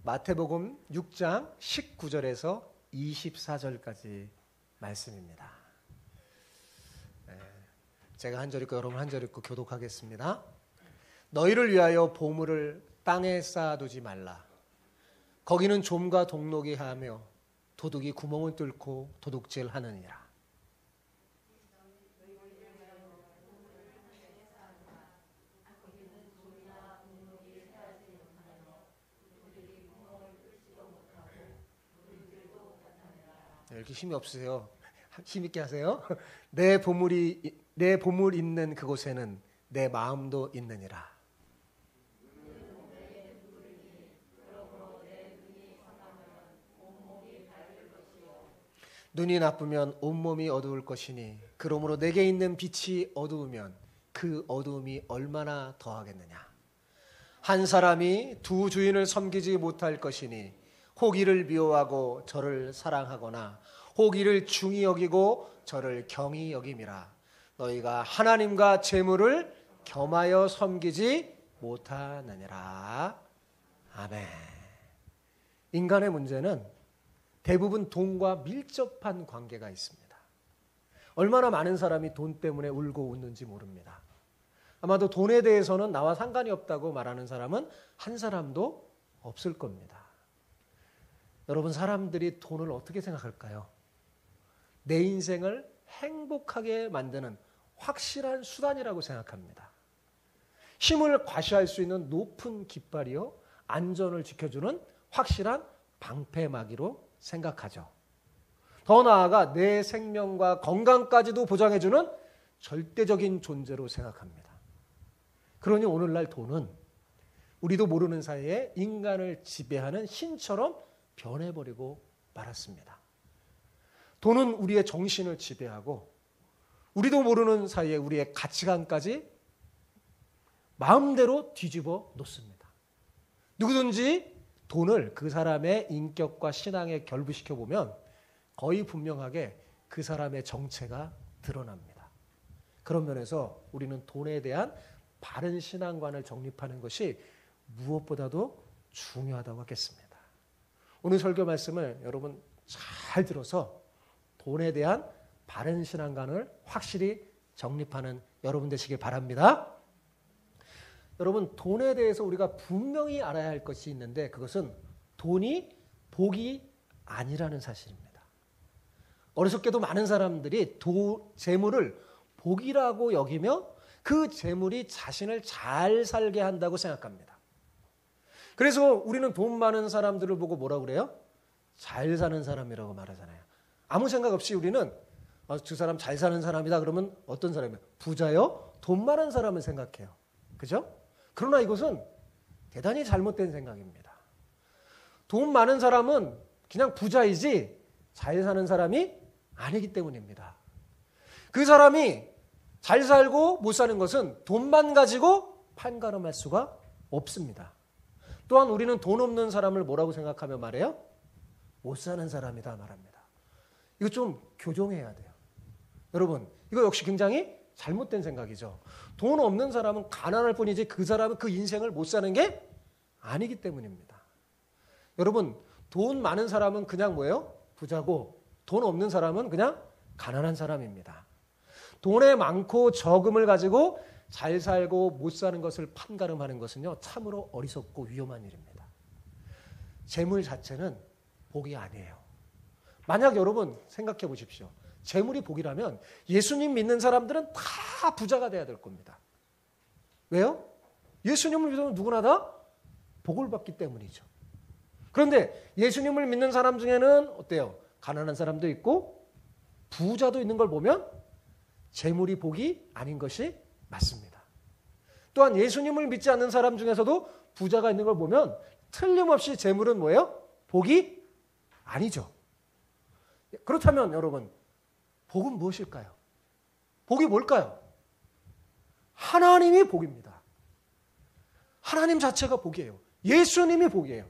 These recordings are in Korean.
마태복음 6장 19절에서 24절까지 말씀입니다. 제가 한 절 읽고 여러분 한 절 읽고 교독하겠습니다. 너희를 위하여 보물을 땅에 쌓아두지 말라. 거기는 좀과 동록이 하며 도둑이 구멍을 뚫고 도둑질 하느니라. 이렇게 힘이 없으세요. 힘 있게 하세요. 내 보물 있는 그곳에는 내 마음도 있느니라. 눈이 나쁘면 온몸이 어두울 것이니 그러므로 내게 있는 빛이 어두우면 그 어두움이 얼마나 더하겠느냐. 한 사람이 두 주인을 섬기지 못할 것이니 혹 이를 미워하고 저를 사랑하거나 혹 이를 중히 여기고 저를 경히 여김이라. 너희가 하나님과 재물을 겸하여 섬기지 못하느니라. 아멘. 인간의 문제는 대부분 돈과 밀접한 관계가 있습니다. 얼마나 많은 사람이 돈 때문에 울고 웃는지 모릅니다. 아마도 돈에 대해서는 나와 상관이 없다고 말하는 사람은 한 사람도 없을 겁니다. 여러분, 사람들이 돈을 어떻게 생각할까요? 내 인생을 행복하게 만드는 확실한 수단이라고 생각합니다. 힘을 과시할 수 있는 높은 깃발이요, 안전을 지켜주는 확실한 방패막이로 생각하죠. 더 나아가 내 생명과 건강까지도 보장해주는 절대적인 존재로 생각합니다. 그러니 오늘날 돈은 우리도 모르는 사이에 인간을 지배하는 신처럼 변해버리고 말았습니다. 돈은 우리의 정신을 지배하고 우리도 모르는 사이에 우리의 가치관까지 마음대로 뒤집어 놓습니다. 누구든지 돈을 그 사람의 인격과 신앙에 결부시켜 보면 거의 분명하게 그 사람의 정체가 드러납니다. 그런 면에서 우리는 돈에 대한 바른 신앙관을 정립하는 것이 무엇보다도 중요하다고 하겠습니다. 오늘 설교 말씀을 여러분 잘 들어서 돈에 대한 바른 신앙관을 확실히 정립하는 여러분 되시길 바랍니다. 여러분, 돈에 대해서 우리가 분명히 알아야 할 것이 있는데 그것은 돈이 복이 아니라는 사실입니다. 어리석게도 많은 사람들이 재물을 복이라고 여기며 그 재물이 자신을 잘 살게 한다고 생각합니다. 그래서 우리는 돈 많은 사람들을 보고 뭐라고 그래요? 잘 사는 사람이라고 말하잖아요. 아무 생각 없이 우리는 저 사람 잘 사는 사람이다 그러면 어떤 사람이에요? 부자요? 돈 많은 사람을 생각해요. 그죠? 그러나 이것은 대단히 잘못된 생각입니다. 돈 많은 사람은 그냥 부자이지 잘 사는 사람이 아니기 때문입니다. 그 사람이 잘 살고 못 사는 것은 돈만 가지고 판가름할 수가 없습니다. 또한 우리는 돈 없는 사람을 뭐라고 생각하며 말해요? 못 사는 사람이다 말합니다. 이거 좀 교정해야 돼요. 여러분, 이거 역시 굉장히 잘못된 생각이죠. 돈 없는 사람은 가난할 뿐이지 그 사람은 그 인생을 못 사는 게 아니기 때문입니다. 여러분, 돈 많은 사람은 그냥 뭐예요? 부자고 돈 없는 사람은 그냥 가난한 사람입니다. 돈에 많고 적음을 가지고 잘 살고 못 사는 것을 판가름하는 것은요, 참으로 어리석고 위험한 일입니다. 재물 자체는 복이 아니에요. 만약 여러분 생각해 보십시오. 재물이 복이라면 예수님 믿는 사람들은 다 부자가 돼야 될 겁니다. 왜요? 예수님을 믿으면 누구나 다 복을 받기 때문이죠. 그런데 예수님을 믿는 사람 중에는 어때요? 가난한 사람도 있고 부자도 있는 걸 보면 재물이 복이 아닌 것이 맞습니다. 또한 예수님을 믿지 않는 사람 중에서도 부자가 있는 걸 보면 틀림없이 재물은 뭐예요? 복이 아니죠. 그렇다면 여러분, 복은 무엇일까요? 복이 뭘까요? 하나님이 복입니다. 하나님 자체가 복이에요. 예수님이 복이에요.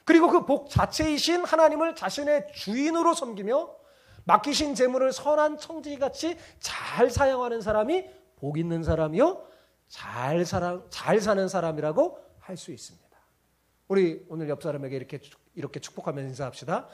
그리고 그 복 자체이신 하나님을 자신의 주인으로 섬기며 맡기신 재물을 선한 청지기같이 잘 사용하는 사람이 복 있는 사람이요, 잘 사는 사람이라고 할 수 있습니다. 우리 오늘 옆 사람에게 이렇게 축복하면서 인사합시다.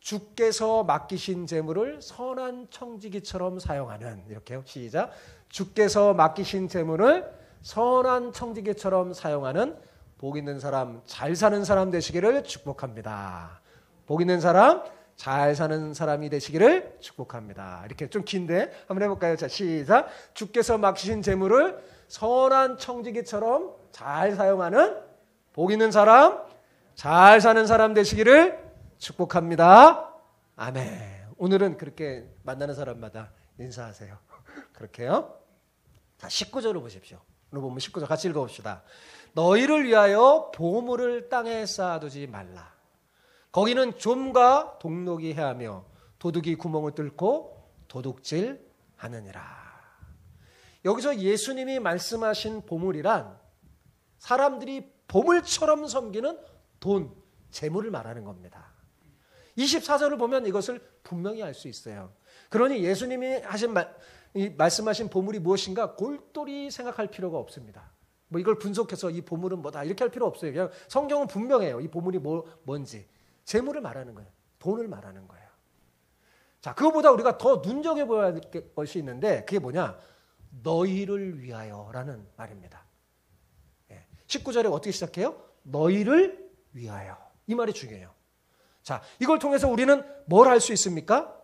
주께서 맡기신 재물을 선한 청지기처럼 사용하는, 이렇게요. 시작. 주께서 맡기신 재물을 선한 청지기처럼 사용하는 복 있는 사람, 잘 사는 사람 되시기를 축복합니다. 복 있는 사람, 잘 사는 사람이 되시기를 축복합니다. 이렇게 좀 긴데 한번 해볼까요? 자, 시작. 주께서 맡기신 재물을 선한 청지기처럼 잘 사용하는 복 있는 사람, 잘 사는 사람 되시기를 축복합니다. 아멘. 오늘은 그렇게 만나는 사람마다 인사하세요. 그렇게요. 자, 19절을 보십시오. 오늘 보면 19절 같이 읽어봅시다. 너희를 위하여 보물을 땅에 쌓아두지 말라. 거기는 좀과 동록이 해하며 도둑이 구멍을 뚫고 도둑질하느니라. 여기서 예수님이 말씀하신 보물이란 사람들이 보물처럼 섬기는 돈, 재물을 말하는 겁니다. 24절을 보면 이것을 분명히 알 수 있어요. 그러니 예수님이 말씀하신 보물이 무엇인가 골똘히 생각할 필요가 없습니다. 뭐 이걸 분석해서 이 보물은 뭐다 이렇게 할 필요 없어요. 그냥 성경은 분명해요. 이 보물이 뭔지. 재물을 말하는 거예요. 돈을 말하는 거예요. 자, 그거보다 우리가 더 눈여겨봐야 할 것이 있는데 그게 뭐냐? 너희를 위하여라는 말입니다. 19절에 어떻게 시작해요? 너희를 위하여. 이 말이 중요해요. 자, 이걸 통해서 우리는 뭘 할 수 있습니까?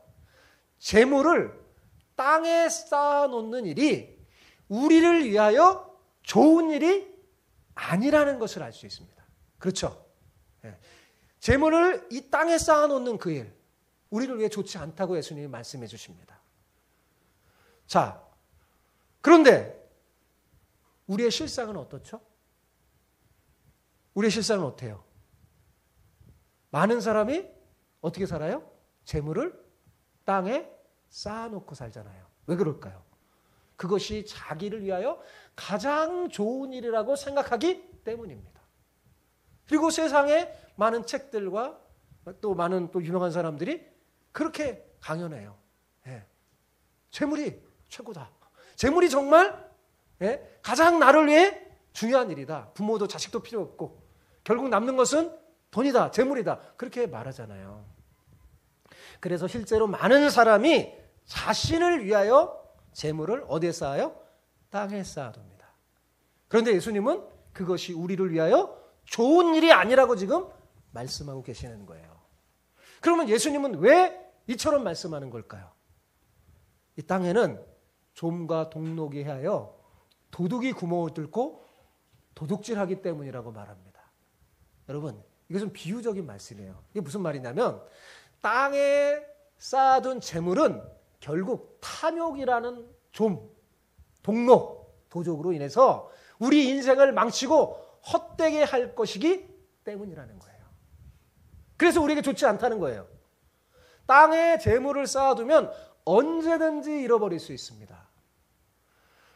재물을 땅에 쌓아놓는 일이 우리를 위하여 좋은 일이 아니라는 것을 알 수 있습니다. 그렇죠? 재물을 이 땅에 쌓아놓는 그 일, 우리를 위해 좋지 않다고 예수님이 말씀해 주십니다. 자, 그런데 우리의 실상은 어떻죠? 우리의 실상은 어때요? 많은 사람이 어떻게 살아요? 재물을 땅에 쌓아놓고 살잖아요. 왜 그럴까요? 그것이 자기를 위하여 가장 좋은 일이라고 생각하기 때문입니다. 그리고 세상에 많은 책들과 또 많은 또 유명한 사람들이 그렇게 강연해요. 재물이 최고다. 재물이 정말 가장 나를 위해 중요한 일이다. 부모도 자식도 필요 없고 결국 남는 것은 돈이다, 재물이다. 그렇게 말하잖아요. 그래서 실제로 많은 사람이 자신을 위하여 재물을 어디에 쌓아요? 땅에 쌓아둡니다. 그런데 예수님은 그것이 우리를 위하여 좋은 일이 아니라고 지금 말씀하고 계시는 거예요. 그러면 예수님은 왜 이처럼 말씀하는 걸까요? 이 땅에는 좀과 동록이 하여 도둑이 구멍을 뚫고 도둑질하기 때문이라고 말합니다. 여러분, 이게 좀 비유적인 말씀이에요. 이게 무슨 말이냐면 땅에 쌓아둔 재물은 결국 탐욕이라는 좀, 동록, 도적으로 인해서 우리 인생을 망치고 헛되게 할 것이기 때문이라는 거예요. 그래서 우리에게 좋지 않다는 거예요. 땅에 재물을 쌓아두면 언제든지 잃어버릴 수 있습니다.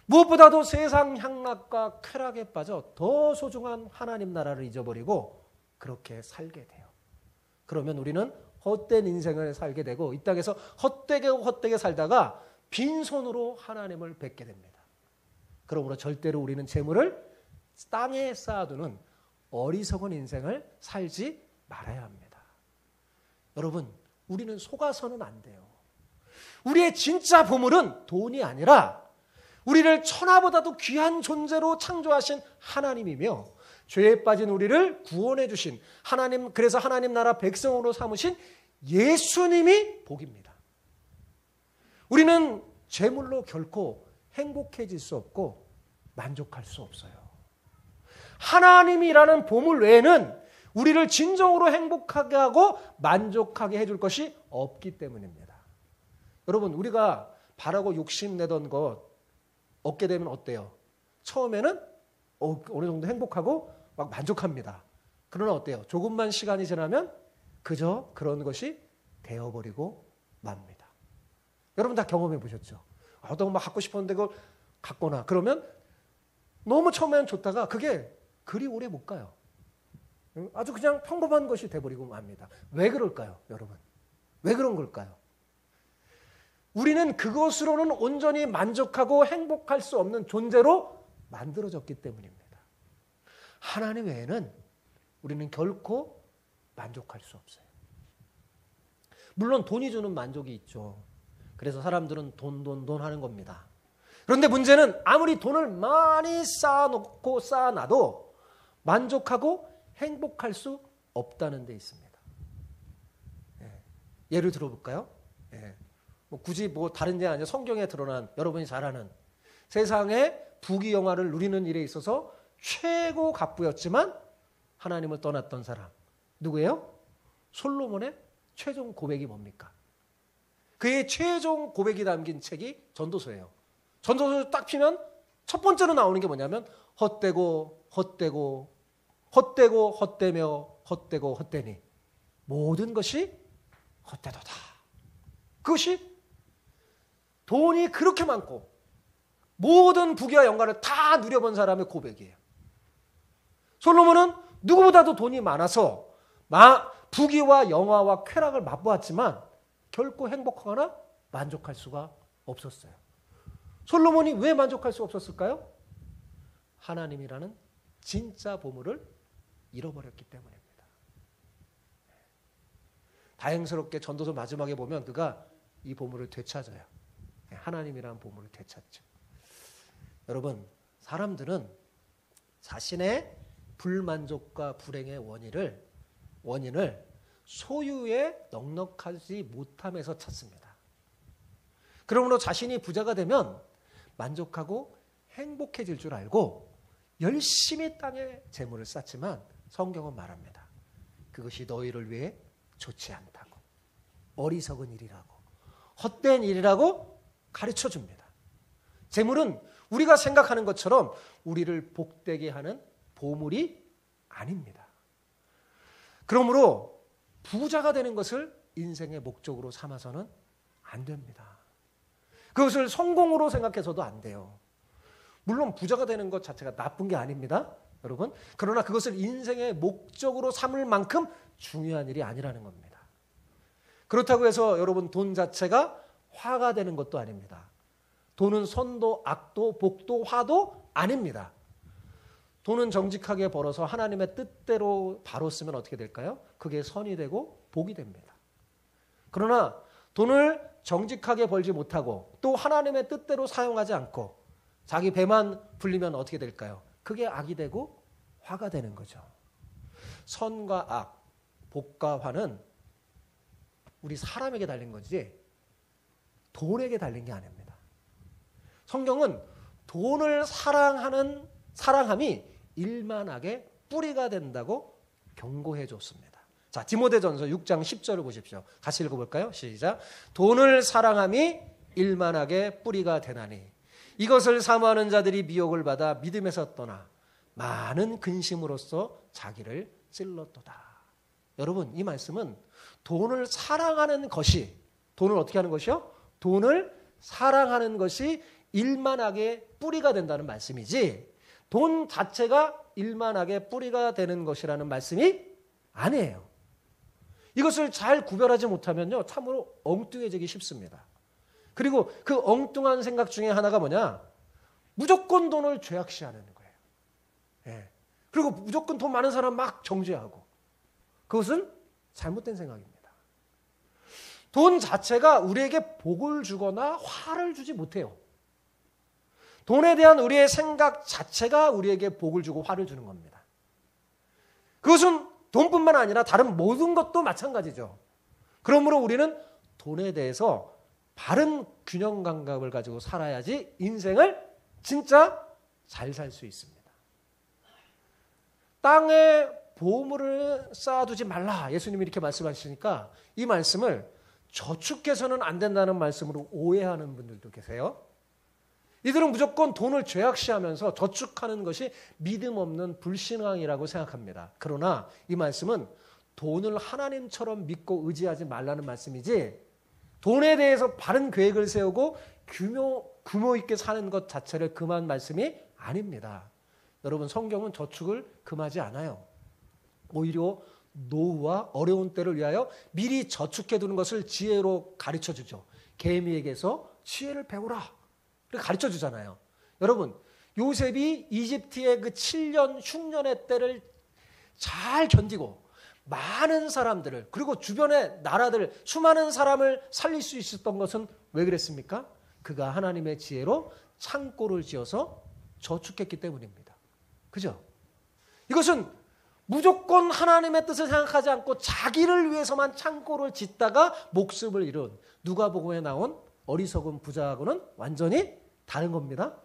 무엇보다도 세상 향락과 쾌락에 빠져 더 소중한 하나님 나라를 잊어버리고 그렇게 살게 돼요. 그러면 우리는 헛된 인생을 살게 되고 이 땅에서 헛되게 살다가 빈손으로 하나님을 뵙게 됩니다. 그러므로 절대로 우리는 재물을 땅에 쌓아두는 어리석은 인생을 살지 말아야 합니다. 여러분, 우리는 속아서는 안 돼요. 우리의 진짜 보물은 돈이 아니라 우리를 천하보다도 귀한 존재로 창조하신 하나님이며 죄에 빠진 우리를 구원해 주신 하나님, 그래서 하나님 나라 백성으로 삼으신 예수님이 복입니다. 우리는 재물로 결코 행복해질 수 없고 만족할 수 없어요. 하나님이라는 보물 외에는 우리를 진정으로 행복하게 하고 만족하게 해줄 것이 없기 때문입니다. 여러분, 우리가 바라고 욕심내던 것 얻게 되면 어때요? 처음에는 어느 정도 행복하고 막 만족합니다. 그러나 어때요? 조금만 시간이 지나면 그저 그런 것이 되어버리고 맙니다. 여러분 다 경험해 보셨죠? 어떤 거 막 갖고 싶었는데 그걸 갖거나 그러면 너무 처음에는 좋다가 그게 그리 오래 못 가요. 아주 그냥 평범한 것이 돼버리고 맙니다. 왜 그럴까요, 여러분? 왜 그런 걸까요? 우리는 그것으로는 온전히 만족하고 행복할 수 없는 존재로 만들어졌기 때문입니다. 하나님 외에는 우리는 결코 만족할 수 없어요. 물론 돈이 주는 만족이 있죠. 그래서 사람들은 돈 하는 겁니다. 그런데 문제는 아무리 돈을 많이 쌓아놓고 쌓아놔도 만족하고 행복할 수 없다는 데 있습니다. 예를 들어볼까요? 굳이 다른 데 아니라 성경에 드러난 여러분이 잘 아는 세상의 부귀영화를 누리는 일에 있어서 최고 갑부였지만 하나님을 떠났던 사람 누구예요? 솔로몬의 최종 고백이 뭡니까? 그의 최종 고백이 담긴 책이 전도서예요. 전도서 딱 피면 첫 번째로 나오는 게 뭐냐면 헛되고 헛되고 헛되고 헛되며 헛되고 헛되니 모든 것이 헛되도다. 그것이 돈이 그렇게 많고 모든 부귀와 영광을 다 누려본 사람의 고백이에요. 솔로몬은 누구보다도 돈이 많아서 부귀와 영화와 쾌락을 맛보았지만 결코 행복하거나 만족할 수가 없었어요. 솔로몬이 왜 만족할 수 없었을까요? 하나님이라는 진짜 보물을 잃어버렸기 때문입니다. 다행스럽게 전도서 마지막에 보면 그가 이 보물을 되찾아요. 하나님이라는 보물을 되찾죠. 여러분, 사람들은 자신의 불만족과 불행의 원인을 소유에 넉넉하지 못함에서 찾습니다. 그러므로 자신이 부자가 되면 만족하고 행복해질 줄 알고 열심히 땅에 재물을 쌓지만 성경은 말합니다. 그것이 너희를 위해 좋지 않다고, 어리석은 일이라고, 헛된 일이라고 가르쳐 줍니다. 재물은 우리가 생각하는 것처럼 우리를 복되게 하는 보물이 아닙니다. 그러므로 부자가 되는 것을 인생의 목적으로 삼아서는 안 됩니다. 그것을 성공으로 생각해서도 안 돼요. 물론 부자가 되는 것 자체가 나쁜 게 아닙니다, 여러분. 그러나 그것을 인생의 목적으로 삼을 만큼 중요한 일이 아니라는 겁니다. 그렇다고 해서 여러분 돈 자체가 화가 되는 것도 아닙니다. 돈은 선도, 악도, 복도, 화도 아닙니다. 돈은 정직하게 벌어서 하나님의 뜻대로 바로 쓰면 어떻게 될까요? 그게 선이 되고 복이 됩니다. 그러나 돈을 정직하게 벌지 못하고 또 하나님의 뜻대로 사용하지 않고 자기 배만 불리면 어떻게 될까요? 그게 악이 되고 화가 되는 거죠. 선과 악, 복과 화는 우리 사람에게 달린 거지 돈에게 달린 게 아닙니다. 성경은 돈을 사랑함이 일만하게 뿌리가 된다고 경고해 줬습니다. 자, 디모데전서 6장 10절을 보십시오. 같이 읽어볼까요? 시작. 돈을 사랑함이 일만하게 뿌리가 되나니 이것을 사모하는 자들이 미혹을 받아 믿음에서 떠나 많은 근심으로써 자기를 찔렀도다. 여러분, 이 말씀은 돈을 사랑하는 것이, 돈을 어떻게 하는 것이요? 돈을 사랑하는 것이 일만하게 뿌리가 된다는 말씀이지 돈 자체가 일만하게 뿌리가 되는 것이라는 말씀이 아니에요. 이것을 잘 구별하지 못하면요, 참으로 엉뚱해지기 쉽습니다. 그리고 그 엉뚱한 생각 중에 하나가 뭐냐? 무조건 돈을 죄악시하는 거예요. 예. 그리고 무조건 돈 많은 사람 막 정죄하고. 그것은 잘못된 생각입니다. 돈 자체가 우리에게 복을 주거나 화를 주지 못해요. 돈에 대한 우리의 생각 자체가 우리에게 복을 주고 화를 주는 겁니다. 그것은 돈뿐만 아니라 다른 모든 것도 마찬가지죠. 그러므로 우리는 돈에 대해서 바른 균형 감각을 가지고 살아야지 인생을 진짜 잘 살 수 있습니다. 땅에 보물을 쌓아두지 말라. 예수님이 이렇게 말씀하시니까 이 말씀을 저축해서는 안 된다는 말씀으로 오해하는 분들도 계세요. 이들은 무조건 돈을 죄악시하면서 저축하는 것이 믿음 없는 불신앙이라고 생각합니다. 그러나 이 말씀은 돈을 하나님처럼 믿고 의지하지 말라는 말씀이지 돈에 대해서 바른 계획을 세우고 규모 있게 사는 것 자체를 금한 말씀이 아닙니다. 여러분, 성경은 저축을 금하지 않아요. 오히려 노후와 어려운 때를 위하여 미리 저축해두는 것을 지혜로 가르쳐주죠. 개미에게서 지혜를 배우라. 그렇게 가르쳐주잖아요. 여러분, 요셉이 이집트의 그 7년 흉년의 때를 잘 견디고 많은 사람들을 그리고 주변의 나라들 수많은 사람을 살릴 수 있었던 것은 왜 그랬습니까? 그가 하나님의 지혜로 창고를 지어서 저축했기 때문입니다. 그죠? 이것은 무조건 하나님의 뜻을 생각하지 않고 자기를 위해서만 창고를 짓다가 목숨을 잃은 누가복음에 나온 어리석은 부자하고는 완전히 다른 겁니다.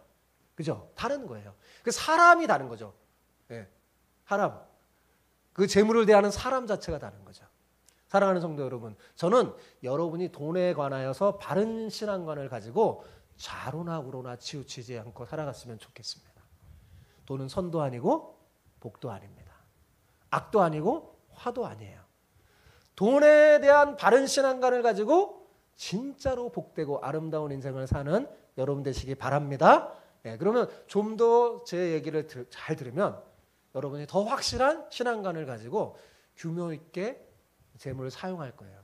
그죠? 다른 거예요. 그 사람이 다른 거죠. 예. 사람. 그 재물을 대하는 사람 자체가 다른 거죠. 사랑하는 성도 여러분, 저는 여러분이 돈에 관하여서 바른 신앙관을 가지고 좌로나 우로나 치우치지 않고 살아갔으면 좋겠습니다. 돈은 선도 아니고 복도 아닙니다. 악도 아니고 화도 아니에요. 돈에 대한 바른 신앙관을 가지고 진짜로 복되고 아름다운 인생을 사는 여러분 되시기 바랍니다. 네, 그러면 좀 더 제 얘기를 잘 들으면 여러분이 더 확실한 신앙관을 가지고 규모 있게 재물을 사용할 거예요.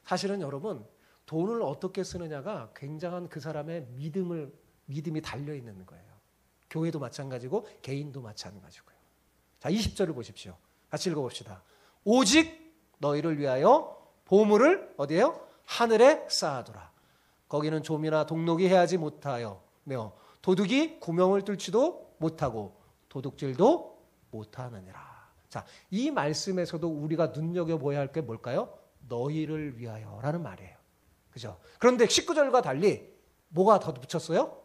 사실은 여러분 돈을 어떻게 쓰느냐가 굉장한 그 사람의 믿음이 달려있는 거예요. 교회도 마찬가지고 개인도 마찬가지고요. 자, 20절을 보십시오. 같이 읽어봅시다. 오직 너희를 위하여 보물을 어디에요? 하늘에 쌓아두라. 거기는 좀이나 동록이 해하지 못하여 도둑이 구멍을 뚫지도 못하고 도둑질도 못하느니라. 자, 이 말씀에서도 우리가 눈여겨보아야 할 게 뭘까요? 너희를 위하여라는 말이에요. 그죠? 그런데 19절과 달리 뭐가 더 붙였어요?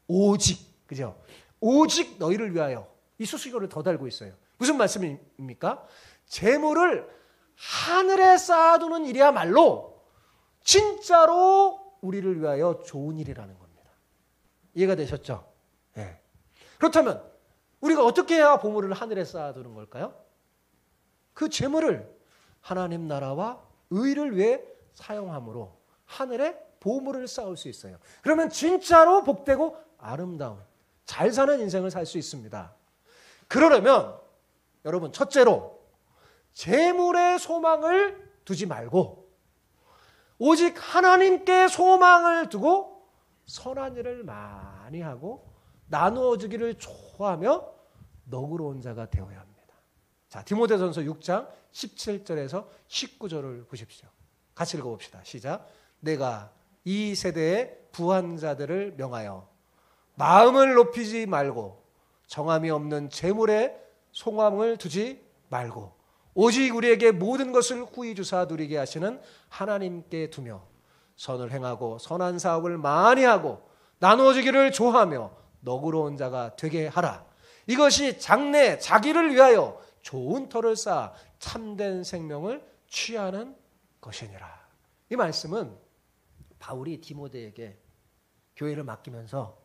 오직. 그죠? 오직 너희를 위하여. 이 수식어를 더 달고 있어요. 무슨 말씀입니까? 재물을 하늘에 쌓아두는 일이야말로 진짜로 우리를 위하여 좋은 일이라는 겁니다. 이해가 되셨죠? 네. 그렇다면 우리가 어떻게 해야 보물을 하늘에 쌓아두는 걸까요? 그 재물을 하나님 나라와 의를 위해 사용함으로 하늘에 보물을 쌓을 수 있어요. 그러면 진짜로 복되고 아름다운 잘 사는 인생을 살 수 있습니다. 그러려면 여러분 첫째로 재물에 소망을 두지 말고 오직 하나님께 소망을 두고 선한 일을 많이 하고 나누어 주기를 좋아하며 너그러운 자가 되어야 합니다. 자, 디모데전서 6장 17절에서 19절을 보십시오. 같이 읽어봅시다. 시작. 내가 이 세대의 부한 자들을 명하여 마음을 높이지 말고 정함이 없는 재물에 소망을 두지 말고 오직 우리에게 모든 것을 후히 주사 누리게 하시는 하나님께 두며 선을 행하고 선한 사업을 많이 하고 나누어 주기를 좋아하며 너그러운 자가 되게 하라. 이것이 장래 자기를 위하여 좋은 터를 쌓아 참된 생명을 취하는 것이니라. 이 말씀은 바울이 디모데에게 교회를 맡기면서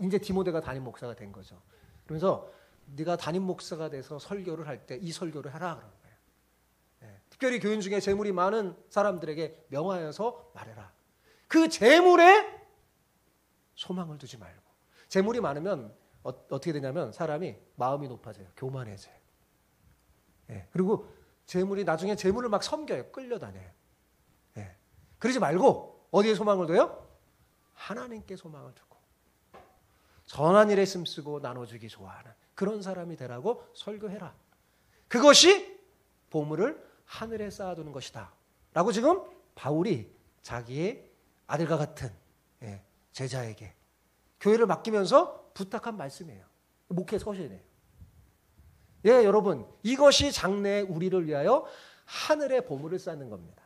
이제 디모데가 담임 목사가 된 거죠. 그러면서 네가 담임 목사가 돼서 설교를 할 때 이 설교를 하라 그러는 거예요. 특별히 교인 중에 재물이 많은 사람들에게 명하여서 말해라. 그 재물에 소망을 두지 말고. 재물이 많으면 어떻게 되냐면 사람이 마음이 높아져요. 교만해져요. 그리고 재물이 나중에 재물을 막 섬겨요. 끌려다녀요. 그러지 말고 어디에 소망을 둬요? 하나님께 소망을 두고 선한 일에 힘쓰고 나눠주기 좋아하는 그런 사람이 되라고 설교해라. 그것이 보물을 하늘에 쌓아두는 것이다 라고 지금 바울이 자기의 아들과 같은 제자에게 교회를 맡기면서 부탁한 말씀이에요. 목회 서신이에요. 여러분, 이것이 장래에 우리를 위하여 하늘의 보물을 쌓는 겁니다.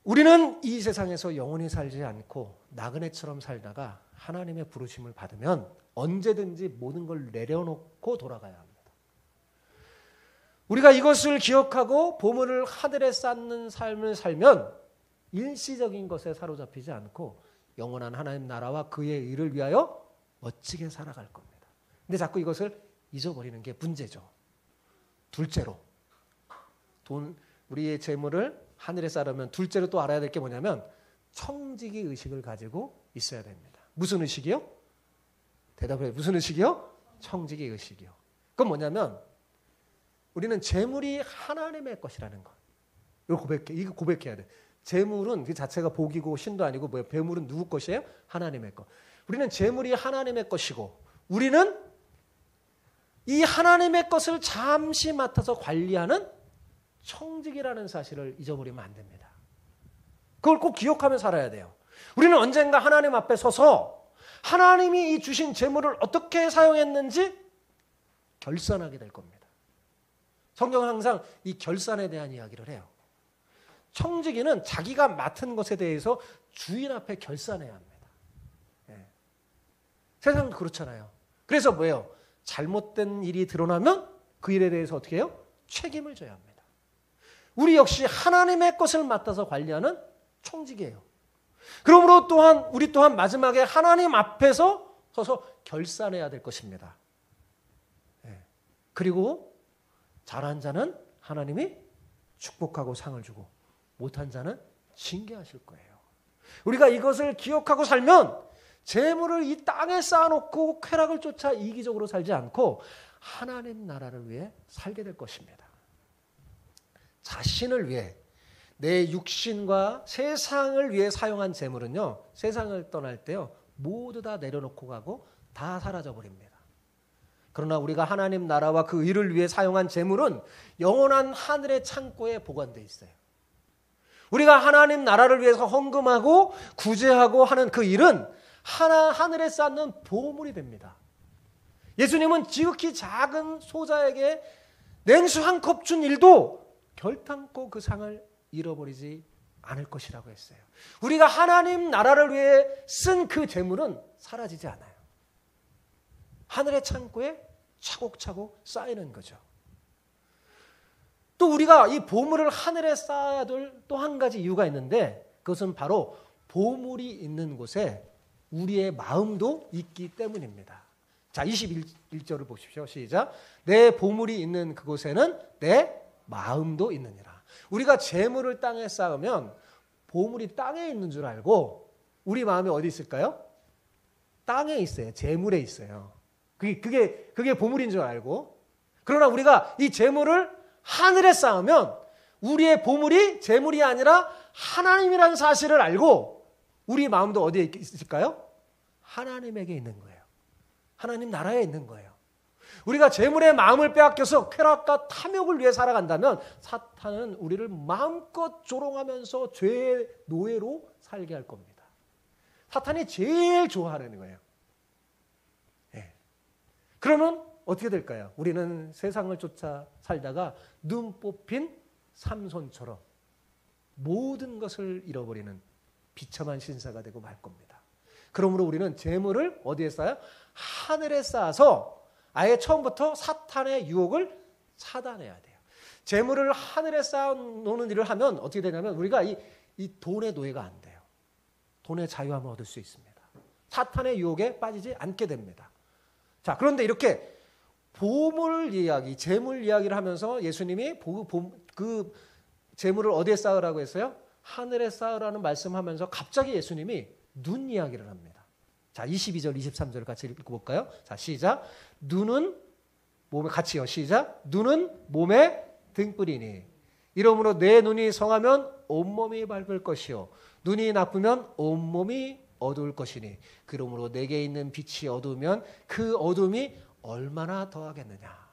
우리는 이 세상에서 영원히 살지 않고 나그네처럼 살다가 하나님의 부르심을 받으면 언제든지 모든 걸 내려놓고 돌아가야 합니다. 우리가 이것을 기억하고 보물을 하늘에 쌓는 삶을 살면 일시적인 것에 사로잡히지 않고 영원한 하나님 나라와 그의 일을 위하여 멋지게 살아갈 겁니다. 근데 자꾸 이것을 잊어버리는 게 문제죠. 둘째로 우리의 재물을 하늘에 쌓으려면 둘째로 또 알아야 될 게 뭐냐면 청지기 의식을 가지고 있어야 됩니다. 무슨 의식이요? 대답해. 무슨 의식이요? 청지기 의식이요. 그건 뭐냐면 우리는 재물이 하나님의 것이라는 것. 이거 고백해야 돼. 재물은 그 자체가 복이고 신도 아니고 뭐예요? 배물은 누구 것이에요? 하나님의 것. 우리는 재물이 하나님의 것이고 우리는 이 하나님의 것을 잠시 맡아서 관리하는 청직이라는 사실을 잊어버리면 안 됩니다. 그걸 꼭 기억하며 살아야 돼요. 우리는 언젠가 하나님 앞에 서서 하나님이 이 주신 재물을 어떻게 사용했는지 결산하게 될 겁니다. 성경은 항상 이 결산에 대한 이야기를 해요. 청지기는 자기가 맡은 것에 대해서 주인 앞에 결산해야 합니다. 예. 세상도 그렇잖아요. 그래서 뭐예요? 잘못된 일이 드러나면 그 일에 대해서 어떻게 해요? 책임을 져야 합니다. 우리 역시 하나님의 것을 맡아서 관리하는 청지기예요. 그러므로 또한 우리 또한 마지막에 하나님 앞에서 서서 결산해야 될 것입니다. 예. 그리고 잘한 자는 하나님이 축복하고 상을 주고 못한 자는 징계하실 거예요. 우리가 이것을 기억하고 살면 재물을 이 땅에 쌓아놓고 쾌락을 쫓아 이기적으로 살지 않고 하나님 나라를 위해 살게 될 것입니다. 자신을 위해 내 육신과 세상을 위해 사용한 재물은요, 세상을 떠날 때요 모두 다 내려놓고 가고 다 사라져 버립니다. 그러나 우리가 하나님 나라와 그 일을 위해 사용한 재물은 영원한 하늘의 창고에 보관되어 있어요. 우리가 하나님 나라를 위해서 헌금하고 구제하고 하는 그 일은 하늘에 쌓는 보물이 됩니다. 예수님은 지극히 작은 소자에게 냉수 한 컵 준 일도 결탄코 그 상을 잃어버리지 않을 것이라고 했어요. 우리가 하나님 나라를 위해 쓴 그 재물은 사라지지 않아요. 하늘의 창고에 차곡차곡 쌓이는 거죠. 또 우리가 이 보물을 하늘에 쌓아야 될 또 한 가지 이유가 있는데 그것은 바로 보물이 있는 곳에 우리의 마음도 있기 때문입니다. 자, 21절을 보십시오. 시작. 내 보물이 있는 그곳에는 내 마음도 있느니라. 우리가 재물을 땅에 쌓으면 보물이 땅에 있는 줄 알고 우리 마음이 어디 있을까요? 땅에 있어요. 재물에 있어요. 그게 보물인 줄 알고. 그러나 우리가 이 재물을 하늘에 쌓으면 우리의 보물이 재물이 아니라 하나님이라는 사실을 알고 우리 마음도 어디에 있을까요? 하나님에게 있는 거예요. 하나님 나라에 있는 거예요. 우리가 재물의 마음을 빼앗겨서 쾌락과 탐욕을 위해 살아간다면 사탄은 우리를 마음껏 조롱하면서 죄의 노예로 살게 할 겁니다. 사탄이 제일 좋아하는 거예요. 네. 그러면 어떻게 될까요? 우리는 세상을 쫓아 살다가 눈 뽑힌 삼손처럼 모든 것을 잃어버리는 비참한 신사가 되고 말 겁니다. 그러므로 우리는 재물을 어디에 쌓아요? 하늘에 쌓아서 아예 처음부터 사탄의 유혹을 차단해야 돼요. 재물을 하늘에 쌓아놓는 일을 하면 어떻게 되냐면 우리가 이 돈의 노예가 안 돼요. 돈의 자유함을 얻을 수 있습니다. 사탄의 유혹에 빠지지 않게 됩니다. 자, 그런데 이렇게 보물 이야기, 재물 이야기를 하면서 예수님이 그 재물을 어디에 쌓으라고 했어요? 하늘에 쌓으라는 말씀하면서 갑자기 예수님이 눈 이야기를 합니다. 자, 22절, 23절 같이 읽어볼까요? 자, 시작. 눈은 몸에 같이요. 시작. 눈은 몸의 등불이니 이러므로 내 눈이 성하면 온몸이 밝을 것이요 눈이 나쁘면 온몸이 어두울 것이니 그러므로 내게 있는 빛이 어두우면 그 어둠이 얼마나 더하겠느냐.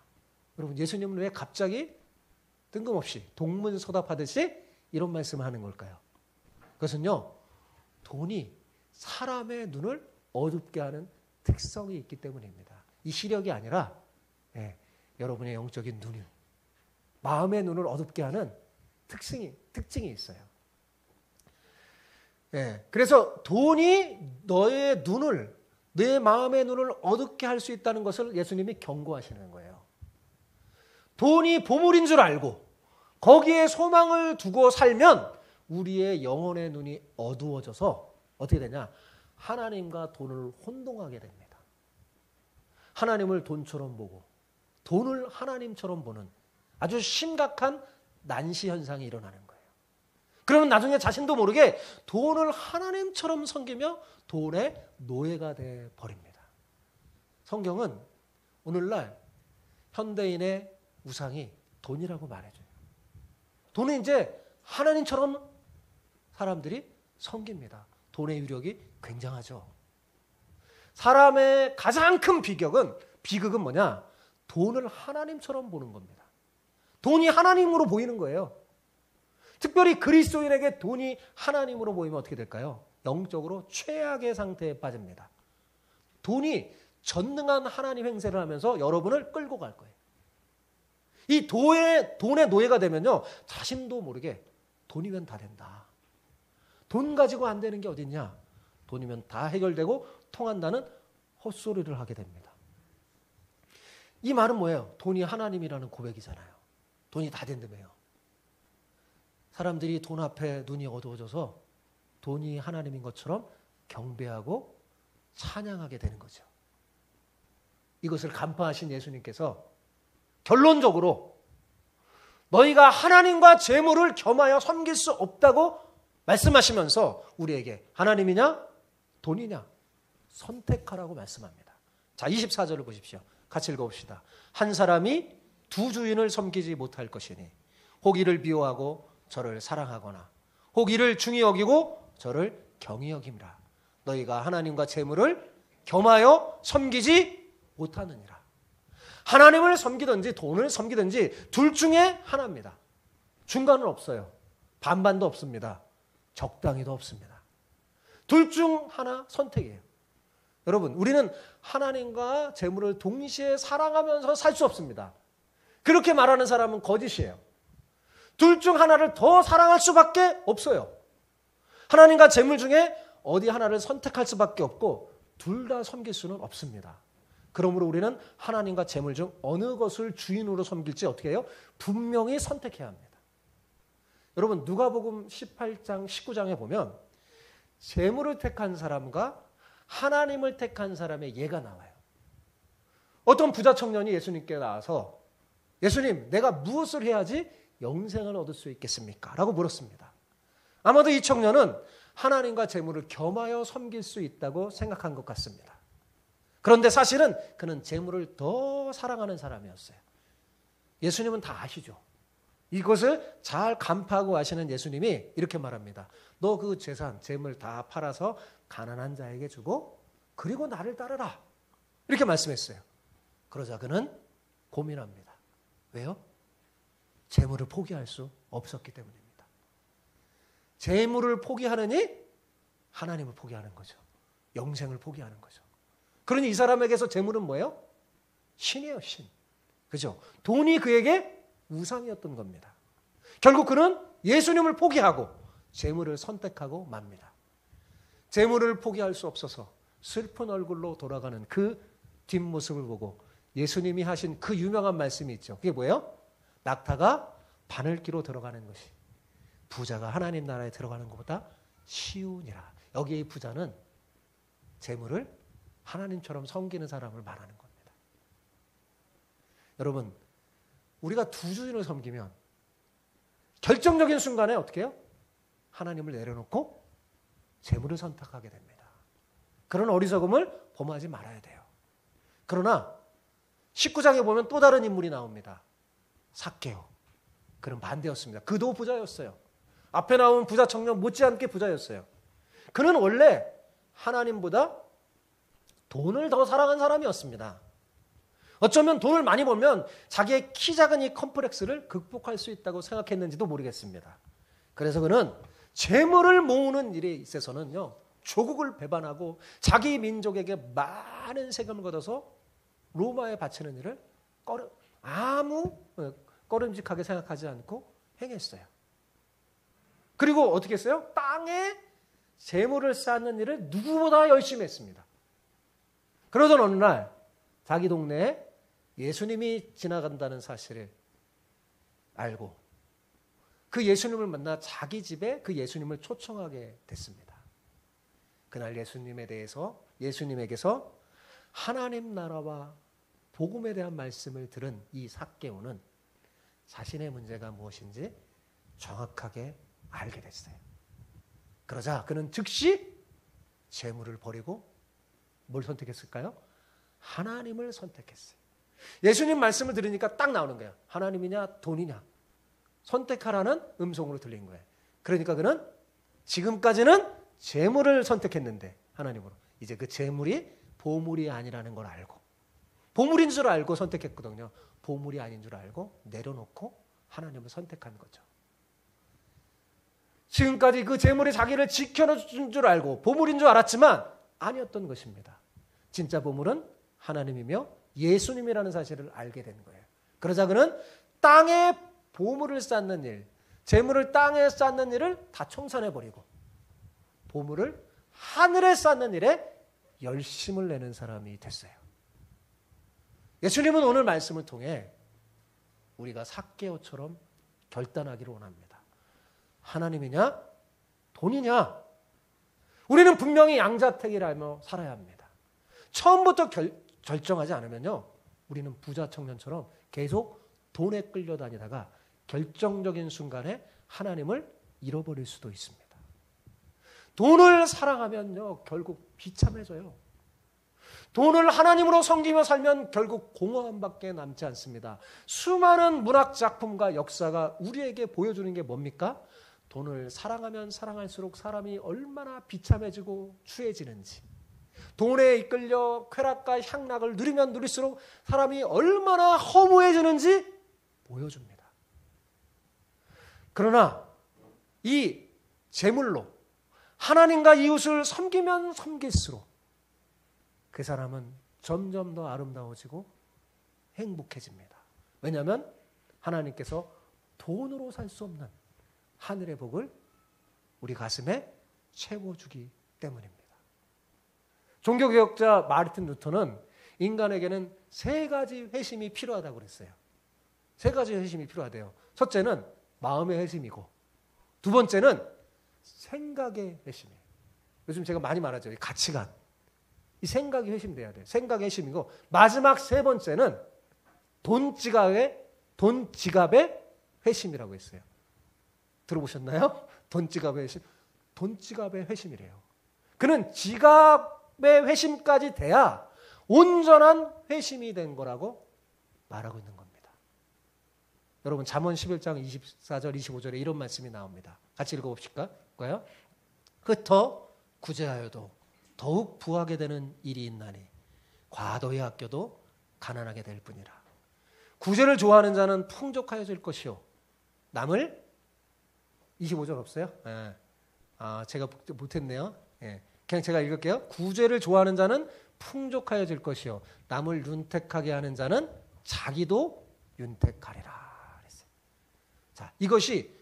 여러분, 예수님은 왜 갑자기 뜬금없이 동문서답하듯이 이런 말씀을 하는 걸까요? 그것은요, 돈이 사람의 눈을 어둡게 하는 특성이 있기 때문입니다. 이 시력이 아니라 여러분의 영적인 눈이 마음의 눈을 어둡게 하는 특징이 있어요. 그래서 돈이 너의 눈을 내 마음의 눈을 어둡게 할 수 있다는 것을 예수님이 경고하시는 거예요. 돈이 보물인 줄 알고 거기에 소망을 두고 살면 우리의 영혼의 눈이 어두워져서 어떻게 되냐? 하나님과 돈을 혼동하게 됩니다. 하나님을 돈처럼 보고 돈을 하나님처럼 보는 아주 심각한 난시 현상이 일어나는 거예요. 그러면 나중에 자신도 모르게 돈을 하나님처럼 섬기며 돈의 노예가 돼 버립니다. 성경은 오늘날 현대인의 우상이 돈이라고 말해줘요. 돈은 이제 하나님처럼 사람들이 섬깁니다. 돈의 위력이 굉장하죠. 사람의 가장 큰 비극은 뭐냐? 돈을 하나님처럼 보는 겁니다. 돈이 하나님으로 보이는 거예요. 특별히 그리스도인에게 돈이 하나님으로 보이면 어떻게 될까요? 영적으로 최악의 상태에 빠집니다. 돈이 전능한 하나님 행세를 하면서 여러분을 끌고 갈 거예요. 이 돈의 노예가 되면요, 자신도 모르게 돈이면 다 된다. 돈 가지고 안 되는 게 어딨냐? 돈이면 다 해결되고 통한다는 헛소리를 하게 됩니다. 이 말은 뭐예요? 돈이 하나님이라는 고백이잖아요. 돈이 다 된다며요. 사람들이 돈 앞에 눈이 어두워져서 돈이 하나님인 것처럼 경배하고 찬양하게 되는 거죠. 이것을 간파하신 예수님께서 결론적으로 너희가 하나님과 재물을 겸하여 섬길 수 없다고 말씀하시면서 우리에게 하나님이냐 돈이냐 선택하라고 말씀합니다. 자, 24절을 보십시오. 같이 읽어봅시다. 한 사람이 두 주인을 섬기지 못할 것이니 혹 이를 미워하고 저를 사랑하거나 혹 이를 중히 여기고 저를 경히 여김이라. 너희가 하나님과 재물을 겸하여 섬기지 못하느니라. 하나님을 섬기든지 돈을 섬기든지 둘 중에 하나입니다. 중간은 없어요. 반반도 없습니다. 적당히도 없습니다. 둘 중 하나 선택이에요. 여러분, 우리는 하나님과 재물을 동시에 사랑하면서 살 수 없습니다. 그렇게 말하는 사람은 거짓이에요. 둘 중 하나를 더 사랑할 수밖에 없어요. 하나님과 재물 중에 어디 하나를 선택할 수밖에 없고 둘 다 섬길 수는 없습니다. 그러므로 우리는 하나님과 재물 중 어느 것을 주인으로 섬길지 어떻게 해요? 분명히 선택해야 합니다. 여러분, 누가복음 18장, 19장에 보면 재물을 택한 사람과 하나님을 택한 사람의 예가 나와요. 어떤 부자 청년이 예수님께 나와서 예수님, 내가 무엇을 해야지 영생을 얻을 수 있겠습니까? 라고 물었습니다. 아마도 이 청년은 하나님과 재물을 겸하여 섬길 수 있다고 생각한 것 같습니다. 그런데 사실은 그는 재물을 더 사랑하는 사람이었어요. 예수님은 다 아시죠. 이것을 잘 간파하고 아시는 예수님이 이렇게 말합니다. 너 그 재산, 재물 다 팔아서 가난한 자에게 주고 그리고 나를 따르라. 이렇게 말씀했어요. 그러자 그는 고민합니다. 왜요? 재물을 포기할 수 없었기 때문입니다. 재물을 포기하느니 하나님을 포기하는 거죠. 영생을 포기하는 거죠. 그러니 이 사람에게서 재물은 뭐예요? 신이에요, 신. 그죠? 돈이 그에게 우상이었던 겁니다. 결국 그는 예수님을 포기하고 재물을 선택하고 맙니다. 재물을 포기할 수 없어서 슬픈 얼굴로 돌아가는 그 뒷모습을 보고 예수님이 하신 그 유명한 말씀이 있죠. 그게 뭐예요? 낙타가 바늘기로 들어가는 것이 부자가 하나님 나라에 들어가는 것보다 쉬우니라. 여기에 부자는 재물을 하나님처럼 섬기는 사람을 말하는 겁니다. 여러분, 우리가 두 주인을 섬기면 결정적인 순간에 어떻게 해요? 하나님을 내려놓고 재물을 선택하게 됩니다. 그런 어리석음을 범하지 말아야 돼요. 그러나 19장에 보면 또 다른 인물이 나옵니다. 삭개오. 그는 반대였습니다. 그도 부자였어요. 앞에 나온 부자 청년 못지않게 부자였어요. 그는 원래 하나님보다 돈을 더 사랑한 사람이었습니다. 어쩌면 돈을 많이 벌면 자기의 키 작은 이 컴플렉스를 극복할 수 있다고 생각했는지도 모르겠습니다. 그래서 그는 재물을 모으는 일에 있어서는요, 조국을 배반하고 자기 민족에게 많은 세금을 걷어서 로마에 바치는 일을 아무 꺼름직하게 생각하지 않고 행했어요. 그리고 어떻게 했어요? 땅에 재물을 쌓는 일을 누구보다 열심히 했습니다. 그러던 어느 날 자기 동네에 예수님이 지나간다는 사실을 알고 그 예수님을 만나 자기 집에 그 예수님을 초청하게 됐습니다. 그날 예수님에게서 하나님 나라와 복음에 대한 말씀을 들은 이 삭개오는 자신의 문제가 무엇인지 정확하게 알게 됐어요. 그러자 그는 즉시 재물을 버리고 뭘 선택했을까요? 하나님을 선택했어요. 예수님 말씀을 들으니까 딱 나오는 거예요. 하나님이냐 돈이냐 선택하라는 음성으로 들린 거예요. 그러니까 그는 지금까지는 재물을 선택했는데 하나님으로 이제 그 재물이 보물이 아니라는 걸 알고 보물인 줄 알고 선택했거든요. 보물이 아닌 줄 알고 내려놓고 하나님을 선택한 거죠. 지금까지 그 재물이 자기를 지켜준 줄 알고 보물인 줄 알았지만 아니었던 것입니다. 진짜 보물은 하나님이며 예수님이라는 사실을 알게 된 거예요. 그러자 그는 땅에 보물을 쌓는 일, 재물을 땅에 쌓는 일을 다 청산해버리고 보물을 하늘에 쌓는 일에 열심을 내는 사람이 됐어요. 예수님은 오늘 말씀을 통해 우리가 삭개오처럼 결단하기를 원합니다. 하나님이냐 돈이냐? 우리는 분명히 양자택일하며 살아야 합니다. 처음부터 결정하지 않으면요, 우리는 부자 청년처럼 계속 돈에 끌려다니다가 결정적인 순간에 하나님을 잃어버릴 수도 있습니다. 돈을 사랑하면요, 결국 비참해져요. 돈을 하나님으로 섬기며 살면 결국 공허함밖에 남지 않습니다. 수많은 문학 작품과 역사가 우리에게 보여주는 게 뭡니까? 돈을 사랑하면 사랑할수록 사람이 얼마나 비참해지고 추해지는지, 돈에 이끌려 쾌락과 향락을 누리면 누릴수록 사람이 얼마나 허무해지는지 보여줍니다. 그러나 이 재물로 하나님과 이웃을 섬기면 섬길수록 그 사람은 점점 더 아름다워지고 행복해집니다. 왜냐하면 하나님께서 돈으로 살 수 없는 하늘의 복을 우리 가슴에 채워주기 때문입니다. 종교개혁자 마르틴 루터는 인간에게는 세 가지 회심이 필요하다고 그랬어요. 세 가지 회심이 필요하대요. 첫째는 마음의 회심이고, 두 번째는 생각의 회심이에요. 요즘 제가 많이 말하죠. 가치관. 이 생각이 회심돼야 돼요. 생각의 회심이고, 마지막 세 번째는 돈 지갑의 회심이라고 했어요. 들어보셨나요? 돈 지갑의 회심. 돈 지갑의 회심이래요. 그는 지갑의 회심까지 돼야 온전한 회심이 된 거라고 말하고 있는 겁니다. 여러분, 잠언 11장 24절 25절에 이런 말씀이 나옵니다. 같이 읽어봅실까요? 흩어 구제하여도 더욱 부하게 되는 일이 있나니 과도히 아껴도 가난하게 될 뿐이라. 구제를 좋아하는 자는 풍족하여질 것이요, 남을 25절 없어요? 네. 제가 못했네요. 네. 그냥 제가 읽을게요. 구제를 좋아하는 자는 풍족하여질 것이요, 남을 윤택하게 하는 자는 자기도 윤택하리라. 자, 이것이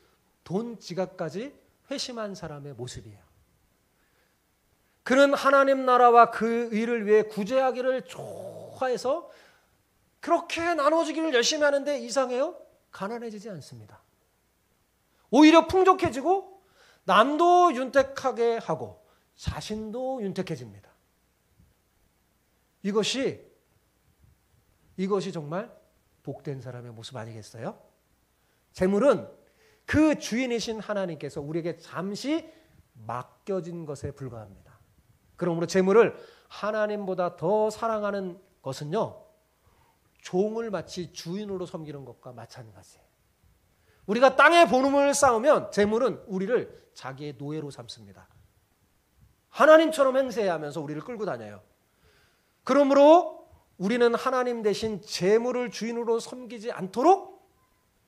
돈 지갑까지 회심한 사람의 모습이에요. 그는 하나님 나라와 그 의를 위해 구제하기를 좋아해서 그렇게 나눠주기를 열심히 하는데 이상해요? 가난해지지 않습니다. 오히려 풍족해지고 남도 윤택하게 하고 자신도 윤택해집니다. 이것이 정말 복된 사람의 모습 아니겠어요? 재물은 그 주인이신 하나님께서 우리에게 잠시 맡겨진 것에 불과합니다. 그러므로 재물을 하나님보다 더 사랑하는 것은요, 종을 마치 주인으로 섬기는 것과 마찬가지예요. 우리가 땅에 본음을 쌓으면 재물은 우리를 자기의 노예로 삼습니다. 하나님처럼 행세해야 하면서 우리를 끌고 다녀요. 그러므로 우리는 하나님 대신 재물을 주인으로 섬기지 않도록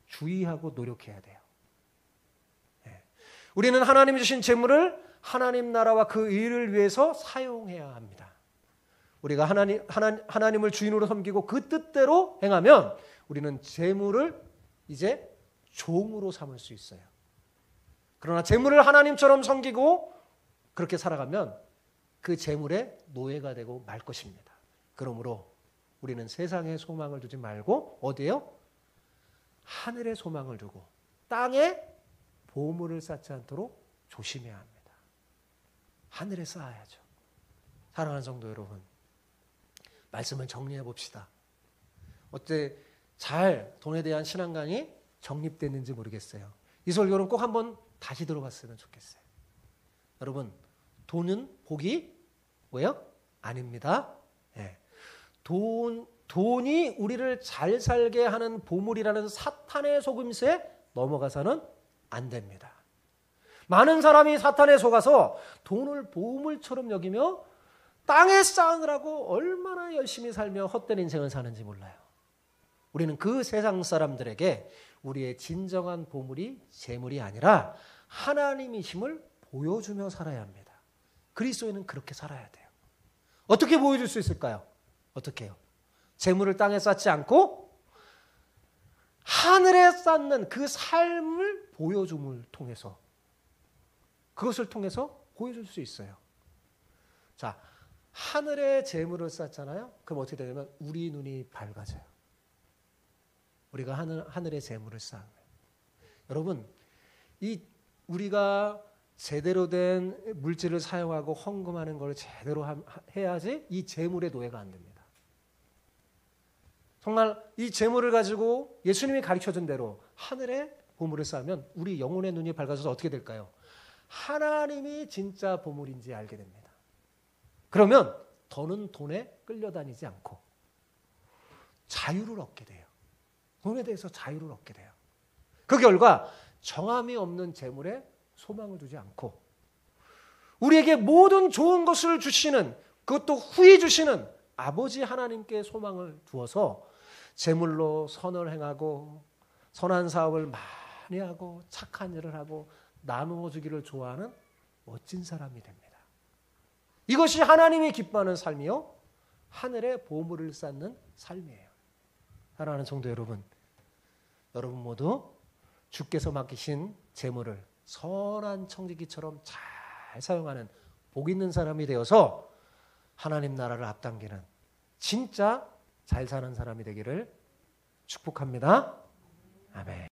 주의하고 노력해야 돼요. 우리는 하나님이 주신 재물을 하나님 나라와 그 일을 위해서 사용해야 합니다. 우리가 하나님을 주인으로 섬기고 그 뜻대로 행하면 우리는 재물을 이제 종으로 삼을 수 있어요. 그러나 재물을 하나님처럼 섬기고 그렇게 살아가면 그 재물의 노예가 되고 말 것입니다. 그러므로 우리는 세상에 소망을 두지 말고 어디에요? 하늘에 소망을 두고 땅에 보물을 쌓지 않도록 조심해야 합니다. 하늘에 쌓아야죠. 사랑하는 성도 여러분, 말씀을 정리해 봅시다. 어때 잘 돈에 대한 신앙관이 정립됐는지 모르겠어요. 이 설교는 꼭 한번 다시 들어봤으면 좋겠어요. 여러분, 돈은 복이 뭐예요? 아닙니다. 네. 돈이 우리를 잘 살게 하는 보물이라는 사탄의 속임수에 넘어가서는 안 됩니다. 많은 사람이 사탄에 속아서 돈을 보물처럼 여기며 땅에 쌓으라고 얼마나 열심히 살며 헛된 인생을 사는지 몰라요. 우리는 그 세상 사람들에게 우리의 진정한 보물이 재물이 아니라 하나님이심을 보여주며 살아야 합니다. 그리스도인은 그렇게 살아야 돼요. 어떻게 보여줄 수 있을까요? 어떻게 해요? 재물을 땅에 쌓지 않고 하늘에 쌓는 그 삶을 보여줌을 통해서, 그것을 통해서 보여줄 수 있어요. 자, 하늘에 재물을 쌓잖아요. 그럼 어떻게 되냐면 우리 눈이 밝아져요. 우리가 하늘에 재물을 쌓는 거예요. 여러분, 우리가 제대로 된 물질을 사용하고 헌금하는 걸 제대로 해야지 이 재물의 노예가 안 됩니다. 정말 이 재물을 가지고 예수님이 가르쳐준 대로 하늘에 보물을 쌓으면 우리 영혼의 눈이 밝아져서 어떻게 될까요? 하나님이 진짜 보물인지 알게 됩니다. 그러면 더는 돈에 끌려다니지 않고 자유를 얻게 돼요. 돈에 대해서 자유를 얻게 돼요. 그 결과 정함이 없는 재물에 소망을 두지 않고 우리에게 모든 좋은 것을 주시는, 그것도 후히 주시는 아버지 하나님께 소망을 두어서 재물로 선을 행하고 선한 사업을 많이 하고 착한 일을 하고 나누어 주기를 좋아하는 멋진 사람이 됩니다. 이것이 하나님이 기뻐하는 삶이요, 하늘에 보물을 쌓는 삶이에요. 사랑하는 성도 여러분, 여러분 모두 주께서 맡기신 재물을 선한 청지기처럼 잘 사용하는 복 있는 사람이 되어서 하나님 나라를 앞당기는 진짜 잘 사는 사람이 되기를 축복합니다. 아멘.